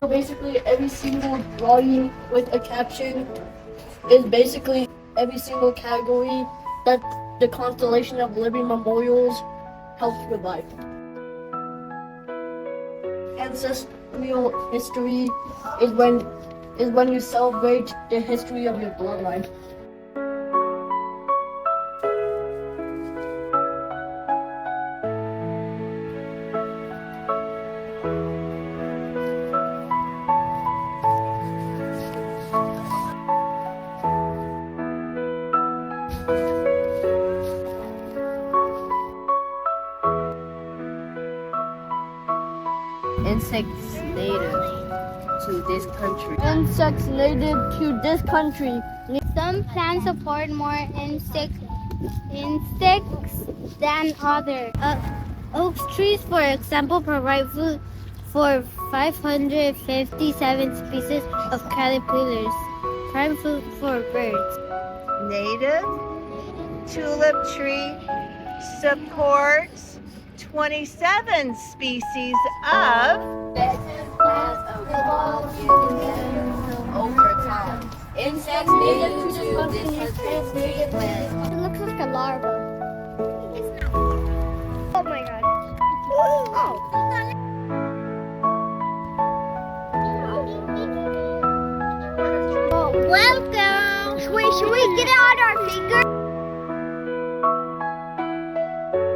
So basically, every single drawing with a caption is basically every single category that the Constellation of Living Memorials helps provide. Ancestral history is when you celebrate the history of your bloodline. Insects native to this country. Insects native to this country. Some plants support more insects than others. Oak trees, for example, provide food for 557 species of caterpillars, prime food for birds. Native tulip tree supports 27 species of Over time. Insects native to this country. It looks like a larva. It's not. Oh my god. Oh. Welcome. Should we get it on our finger?